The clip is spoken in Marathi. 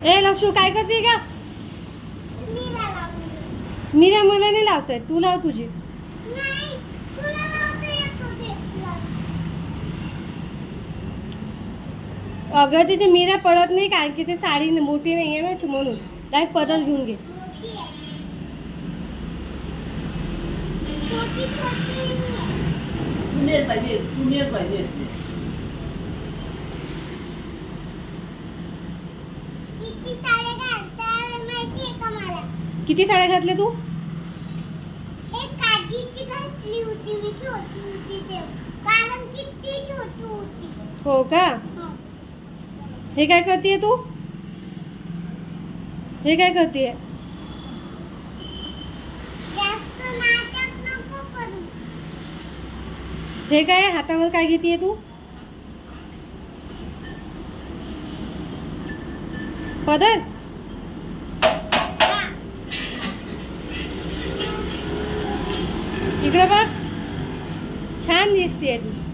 ए लक्षू काय करते का? मीरा मला नाही लावताय, तू लाव तुझी. अगं तिची मीरा पडत नाही कारण की ते साडी मोठी नाही आहे ना म्हणून. डायरेक्ट पदर घेऊन घे. किती साड्या घातल्या तू? एक काजीची घातली होती मी, छोटी होती ते, कारण किती छोटी होती. हो का? हे काय करतेय तू? हे काय करतेय? जास्त नाटक नको करू. हे काय हातावर काय घेतेय तू? पदर? इकडे बघ, छान दिसतेय तू.